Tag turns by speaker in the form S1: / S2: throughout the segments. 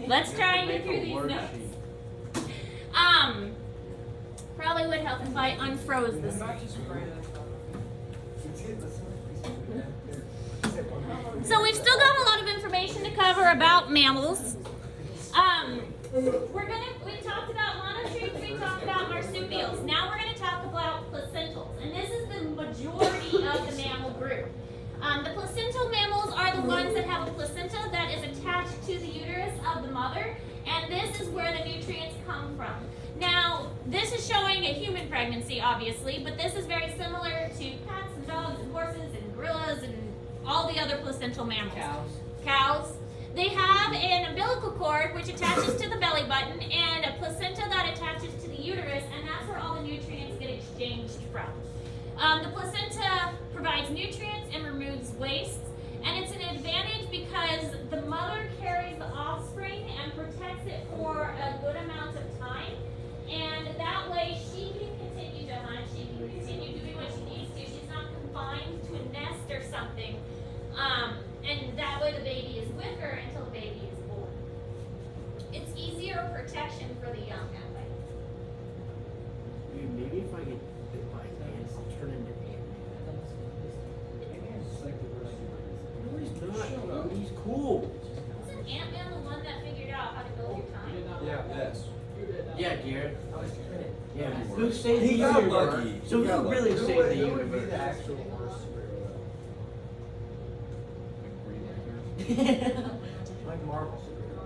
S1: Let's try and get through these notes. Probably would help if I unfroze this. So we've still got a lot of information to cover about mammals. We talked about monotremes, we talked about marsupials. Now we're gonna talk about placentals, and this is the majority of the mammal group. The placental mammals are the ones that have a placenta that is attached to the uterus of the mother, and this is where the nutrients come from. Now, this is showing a human pregnancy, obviously, but this is very similar to cats and dogs and horses and gorillas and all the other placental mammals. Cows. They have an umbilical cord which attaches to the belly button and a placenta that attaches to the uterus, and that's where all the nutrients get exchanged from. The placenta provides nutrients and removes waste, and it's an advantage because the mother carries the offspring and protects it for a good amount of time, and that way she can continue to hunt, she can continue doing what she needs to, she's not confined to a nest or something, and that way the baby is with her until the baby is born. It's easier protection for the young that way.
S2: Dude, maybe if I get bit by ants, I'll turn into Ant-Man. No, he's not. He's cool.
S1: Wasn't Ant-Man the one that figured out how to build your time?
S3: Yeah, yes.
S2: Yeah, Garrett. Yeah, who saved the
S3: He got
S2: universe?
S3: lucky.
S2: So who really saved the
S3: Who would be
S2: universe?
S3: the actual worst superhero? Like Marvel superhero.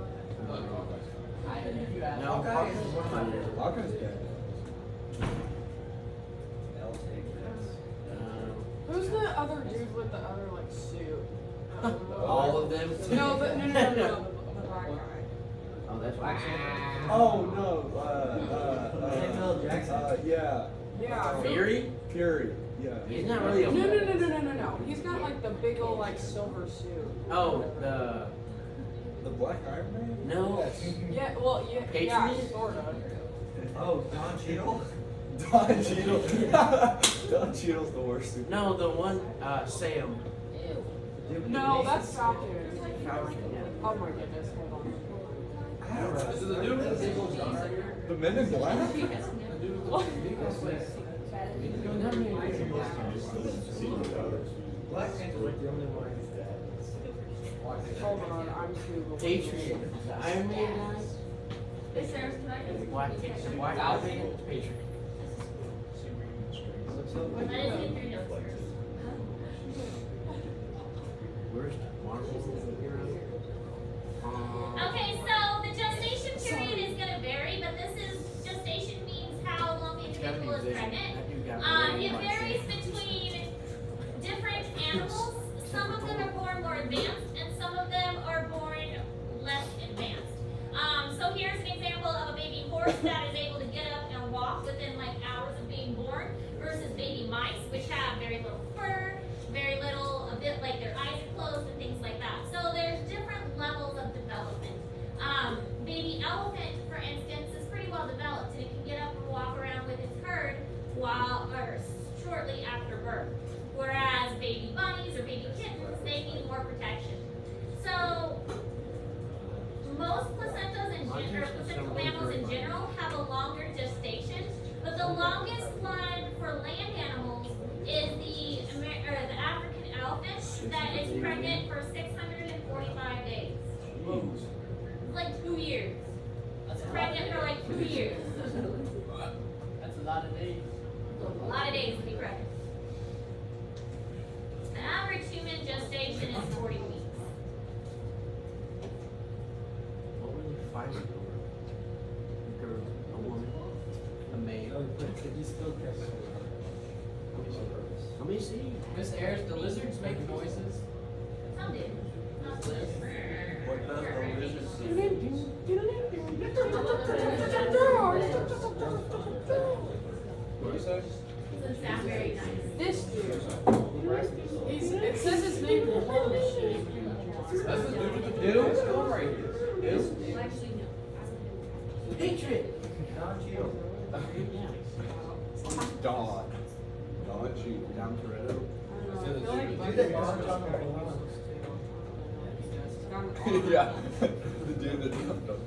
S2: No,
S3: Hawkeye is one of my favorites. Hawkeye's good.
S4: Who's the other dude with the other like suit?
S2: All of them?
S4: No, but no, the black guy.
S2: Oh, that's what I said.
S3: Oh no,
S5: Samuel Jackson?
S3: Yeah.
S4: Yeah.
S2: Fury?
S3: Fury, yeah.
S2: He's not really a
S4: No. He's got like the big old like silver suit.
S2: Oh,
S3: The Black Iron Man?
S2: no.
S4: Yeah, well, yeah,
S2: Patriot?
S4: sort of.
S5: Oh, Don Cheadle?
S3: Don Cheadle. Don Cheadle's the worst superhero.
S2: No, the one, Sam.
S4: No, that's Falcon.
S2: Falcon, yeah.
S4: Oh my goodness, hold on.
S3: Is it the dude with the The Men in Black?
S5: Black Panther was the only one that.
S4: Hold on, I'm Googling.
S2: Patriot. The Iron Man guy?
S1: Is there a
S2: Black Falcon. Patriot.
S1: Let us get through notes first.
S2: Worst Marvel hero?
S1: Okay, so the gestation period is going to vary, but gestation means how long the individual is pregnant. It varies between different animals. Some of them are born more advanced, and some of them are born less advanced. So here's an example of a baby horse that is able to get up and walk within like hours of being born, versus baby mice, which have very little fur, very little, a bit like their eyes are closed and things like that. So there's different levels of development. Baby elephant, for instance, is pretty well developed, and it can get up and walk around with its herd shortly after birth. Whereas baby bunnies or baby kittens, they need more protection. So most placental mammals in general have a longer gestation, but the longest one for land animals is the African elephant that is pregnant for 645 days. It's like 2 years. It's pregnant for like 2 years.
S5: That's a lot of days.
S1: A lot of days to be pregnant. The average human gestation is 40 weeks.
S2: What were they fighting over? A girl, a woman, a man.
S5: Could you still catch it?
S2: Let me see.
S5: Miss Ayers, do lizards make noises?
S1: Some do. Not
S3: What does the lizard see? What you say?
S1: Doesn't sound very nice.
S4: This dude. It says his name. Holy shit.
S5: That's the dude with the dude. Let's go right here. Is?
S1: Well, actually, no.
S2: Patriot.
S5: Don Cheadle.
S3: Don. Don Cheadle. Don Toretto.
S5: Do they barge on the balloons?
S3: Yeah. The dude that jumped on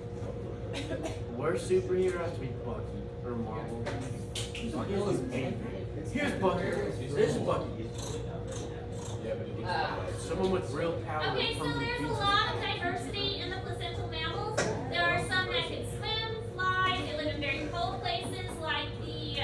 S2: Our superhero has to be Bucky or Marvel. Bucky is angry. Here's Bucky. This is Bucky.
S5: Yeah, but it
S2: Someone with real power.
S1: Okay, so
S2: comes and
S1: there's a
S2: beats
S1: lot of diversity in the placental mammals. There are some that can swim, fly, they live in very cold places like the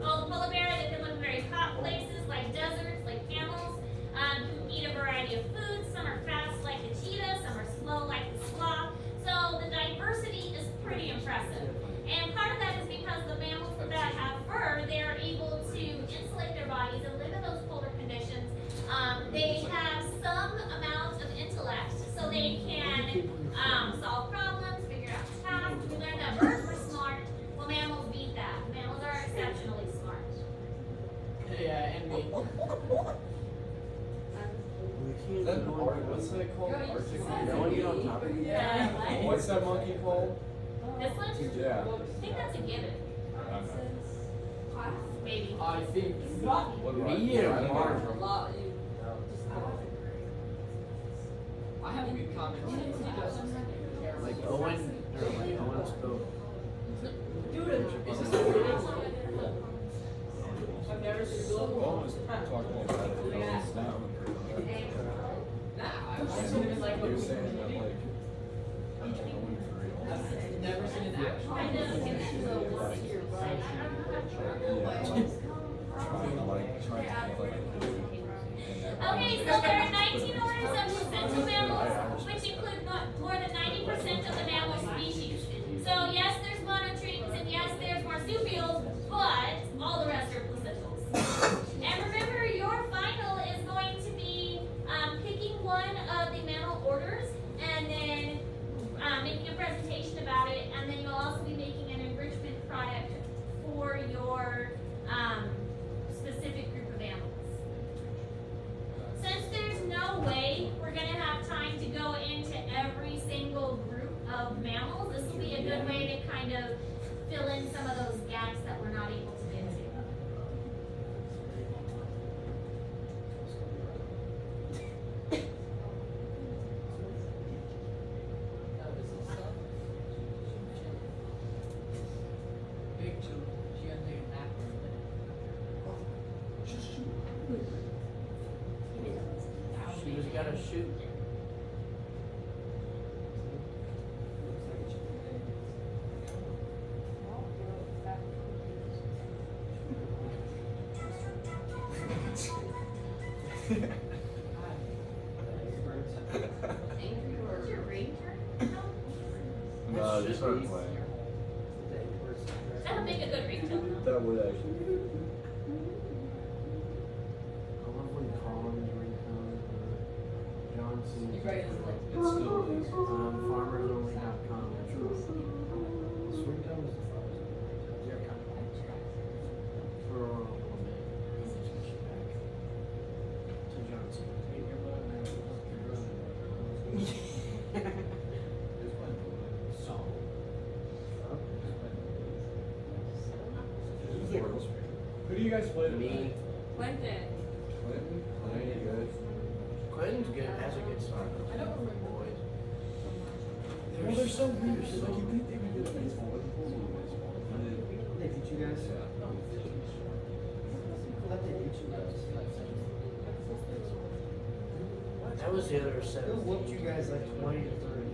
S1: polar bear. They can live in very hot places like deserts, like camels. Can eat a variety of foods. Some are fast like the cheetah, some are slow like the sloth. So the diversity is pretty impressive. And part of that is because the mammals that have fur, they're able to insulate their bodies and live in those polar conditions. They have some amount of intellect, so they can solve problems, figure out tasks. We learned that birds were smart. Well, mammals beat that. Mammals are exceptionally smart.
S4: Yeah, and me.
S5: Is that what's that called? Arctic.
S2: That one you don't talk about.
S5: What's that monkey called?
S1: This one?
S5: Yeah.
S1: I think that's a gibbon. Maybe.
S4: I think.
S5: What do I?
S2: Me or
S5: I don't
S2: Marv?
S5: know.
S4: I have a good comment.
S2: Like Owen, or like Owen's still.
S4: I've never seen
S5: Almost talking about it. Now.
S4: I've seen it like
S5: You're saying that like.
S4: I've never seen an action.
S1: I know. Okay, so there are 19 orders of placental mammals, which include more than 90% of the mammal species. So yes, there's monotremes, and yes, there's marsupials, but all the rest are placentals. And remember, your final is going to be picking one of the mammal orders, and then making a presentation about it, and then you'll also be making an enrichment product for your specific group of animals. Since there's no way we're going to have time to go into every single group of mammals, this will be a good way to kind of fill in some of those gaps that we're not able to get to.
S4: Big two. She had to take a nap for a minute.
S2: She just gotta shoot.
S1: What's your ranger?
S5: No, just start playing.
S1: That would make a good ringtone.
S5: That would actually.
S2: I love when Collins ringtone or Johnson.
S4: You guys like
S5: It still is.
S2: Farmersonly.com.
S5: Ringtone is
S2: For a woman. To Johnson.
S5: Who do you guys play tonight?
S2: Me.
S4: Clinton.
S5: Clinton? Clinton, good.
S2: Clinton's good, has a good start.
S4: I don't remember.
S2: Boys.
S5: Well, they're so weird. Like, you think they would get a baseball. What the fuck is baseball?
S3: Hey, did you guys?
S5: Yeah.
S3: What they did you guys?
S2: That was the other set.
S3: Bill whooped you guys like 20 to 30.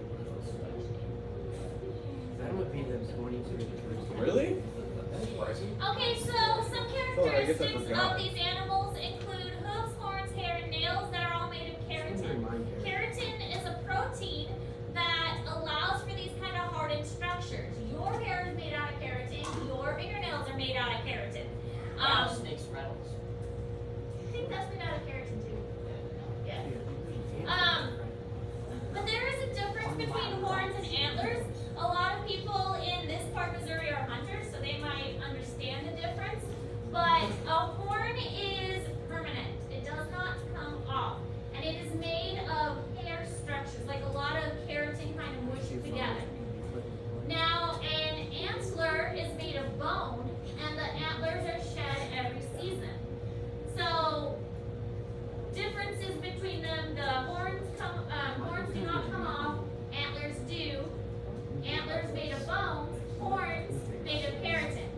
S2: That would be the 23 to 30.
S5: Really? That's surprising.
S1: Okay, so some
S5: Oh, I guess I
S1: characteristics
S5: forgot.
S1: of these animals include hooves, horns, hair, and nails that are all made of keratin. Keratin is a protein that allows for these kind of hardened structures. Your hair is made out of keratin. Your fingernails are made out of keratin.
S4: Snakes rattles.
S1: I think that's made out of keratin too. Yeah. But there is a difference between horns and antlers. A lot of people in this part of Missouri are hunters, so they might understand the difference. But a horn is permanent. It does not come off. And it is made of hair structures, like a lot of keratin kind of mushed together. Now, an antler is made of bone, and the antlers are shed every season. So, differences between them: the horns do not come off, antlers do. Antlers made of bones, horns made of keratin.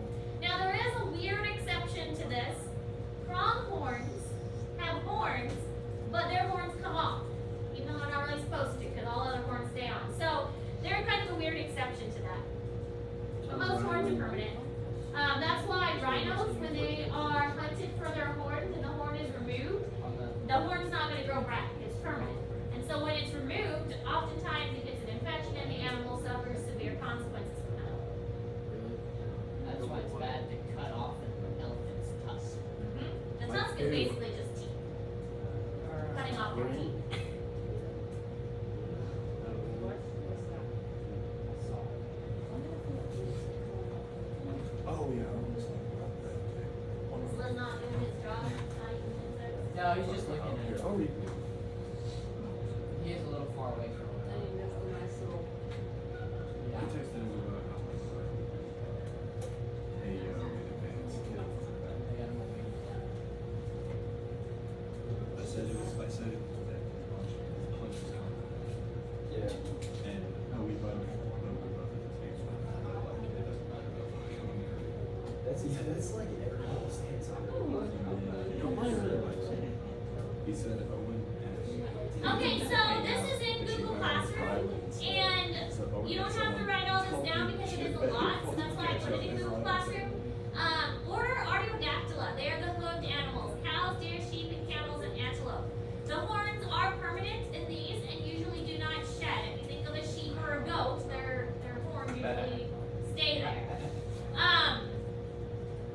S1: Now there is a weird exception to this. Pronghorns have horns, but their horns come off, even though they're not really supposed to, because all other horns stay on. So they're kind of a weird exception to that. But most horns are permanent. That's why rhinos, when they are hunted for their horns and the horn is removed, the horn's not going to grow back. It's permanent. And so when it's removed, oftentimes it gets an infection and the animal suffers severe consequences from that.
S6: That's why it's bad to cut off an elephant's tusk.
S1: The tusk is basically just teeth. Cutting off their teeth.
S5: Oh, yeah.
S1: Is Liz not doing his job? Not even insects?
S6: No, he's just looking at it.
S5: I'll read it.
S6: He is a little far away from it.
S5: I texted him hey, in advance.
S6: I got him away.
S5: I said it was that punch was coming.
S2: Yeah.
S5: And we both
S2: That's like every almost hands on.
S5: Nobody really likes it. He said Owen and
S1: Okay, so this is in Google Classroom, and you don't have to write all this down because it is a lot, so that's why I put it in Google Classroom. Order Artiodactyla. They are the hoofed animals: cows, deer, sheep, and camels, and antelope. The horns are permanent in these and usually do not shed. If you think of a sheep or a goat, their horns usually stay there.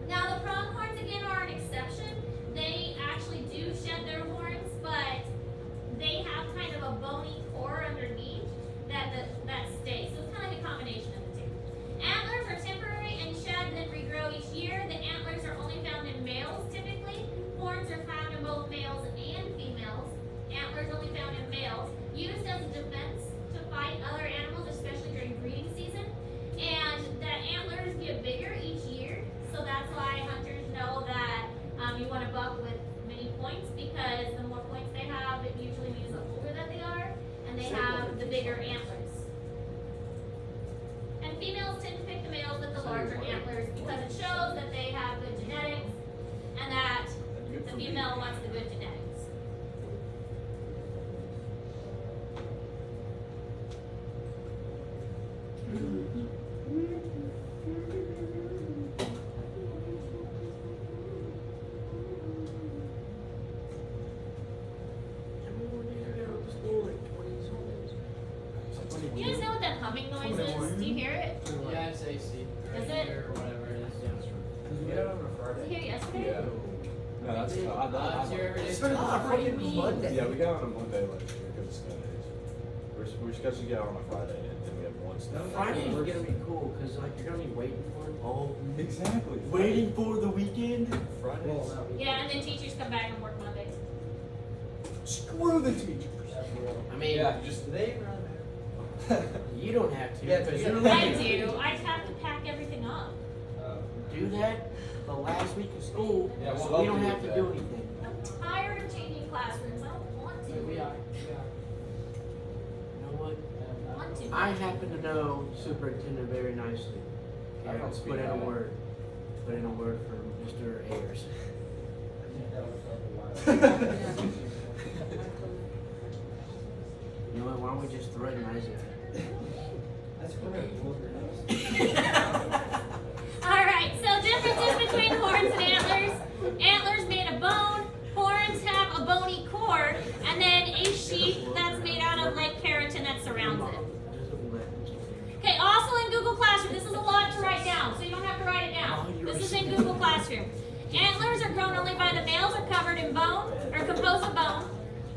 S1: Now the pronghorns again are an exception. They actually do shed their horns, but they have kind of a bony core underneath that stays. So it's kind of like a combination of the two. Antlers are temporary and shed then regrow each year. The antlers are only found in males typically. Horns are found in both males and females. Antlers only found in males. Used as a defense to fight other animals, especially during breeding season. And the antlers get bigger each year. So that's why hunters know that you want a buck with many points, because the more points they have, it usually means the older that they are, and they have the bigger antlers. And females tend to pick the males with the larger antlers because it shows that they have good genetics and that the female wants the good genetics. You guys know what that humming noise is? Do you hear it?
S6: Yeah, it's AC.
S1: Is
S6: Right
S1: it?
S6: here or whatever it is.
S2: Because we got it on a
S1: Was it
S2: Friday.
S1: here yesterday?
S2: Yeah. No, that's
S6: It's here every day.
S2: It's been on a freaking Monday.
S5: Yeah, we got on a Monday last year because of snow days. We're supposed to get on a Friday and then we have one snow day.
S2: Friday's gonna be cool, cause like you're gonna be waiting for it all.
S5: Exactly.
S2: Waiting for the weekend.
S5: Fridays.
S1: Yeah, and then teachers come back and work Mondays.
S5: Screw the teachers.
S2: I mean,
S5: just
S2: they you don't have to,
S3: Yeah,
S2: because
S3: yeah.
S2: you're
S1: I
S2: leaving.
S1: do. I have to pack everything up.
S2: Do that the last week of school,
S3: Yeah, well,
S2: so we
S3: I'll
S2: don't
S3: do
S2: have to
S3: that.
S2: do anything.
S1: I'm tired of changing classrooms. I don't want to.
S6: We are.
S2: You know what?
S1: I want to.
S2: I happen to know superintendent very nicely.
S3: I
S2: Okay,
S3: don't
S2: let's
S3: speak
S2: put in a
S3: on it.
S2: word. Put in a word for Mr. Ayers. You know what? Why don't we just threaten Isaac?
S3: That's great.
S1: Alright, so differences between horns and antlers. Antlers made of bone, horns have a bony core, and then a sheath that's made out of like keratin that surrounds it. Okay, also in Google Classroom, this is a lot to write down, so you don't have to write it down. This is in Google Classroom. Antlers are grown only by the males, are covered in bone, or composed of bone.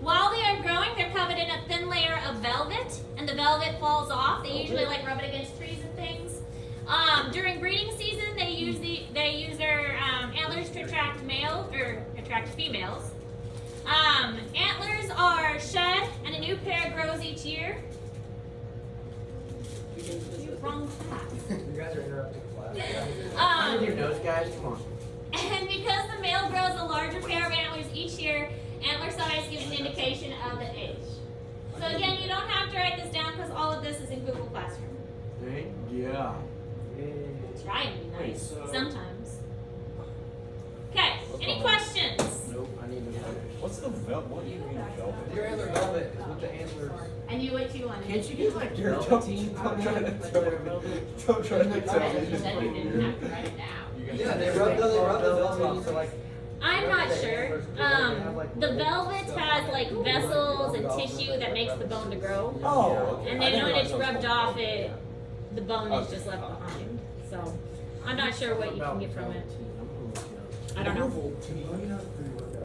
S1: While they are growing, they're covered in a thin layer of velvet, and the velvet falls off. They usually like rub it against trees and things. During breeding season, they use their antlers to attract males or attract females. Antlers are shed, and a new pair grows each year. Wrong class.
S3: You guys are interrupting class.
S2: Find your nose, guys. Come on.
S1: And because the male grows a larger pair of antlers each year, antler size gives an indication of the age. So again, you don't have to write this down because all of this is in Google Classroom.
S2: Thank God.
S1: varies, sometimes. Okay, any questions?
S2: Nope, I need to.
S5: What's the velvet? What do you mean velvet?
S3: Your antler velvet is with the antlers.
S1: I knew what you wanted.
S2: Can't you get like your
S5: Don't
S2: velveteen
S5: try to
S2: like
S5: tell
S2: their
S5: me.
S2: velvet?
S5: Don't try to tell
S6: You
S5: me.
S6: said you didn't have to write it down.
S3: Yeah, they rub the velvet off, so like.
S1: I'm not sure. The velvet has like vessels and tissue that makes the bone to grow.
S5: Oh, okay.
S1: And
S5: I
S1: then
S5: never
S1: when
S5: got
S1: it's
S5: those
S1: rubbed
S5: from-
S1: off, the bone is
S5: Okay.
S1: just left behind. So I'm not sure what you can get from it. I don't know.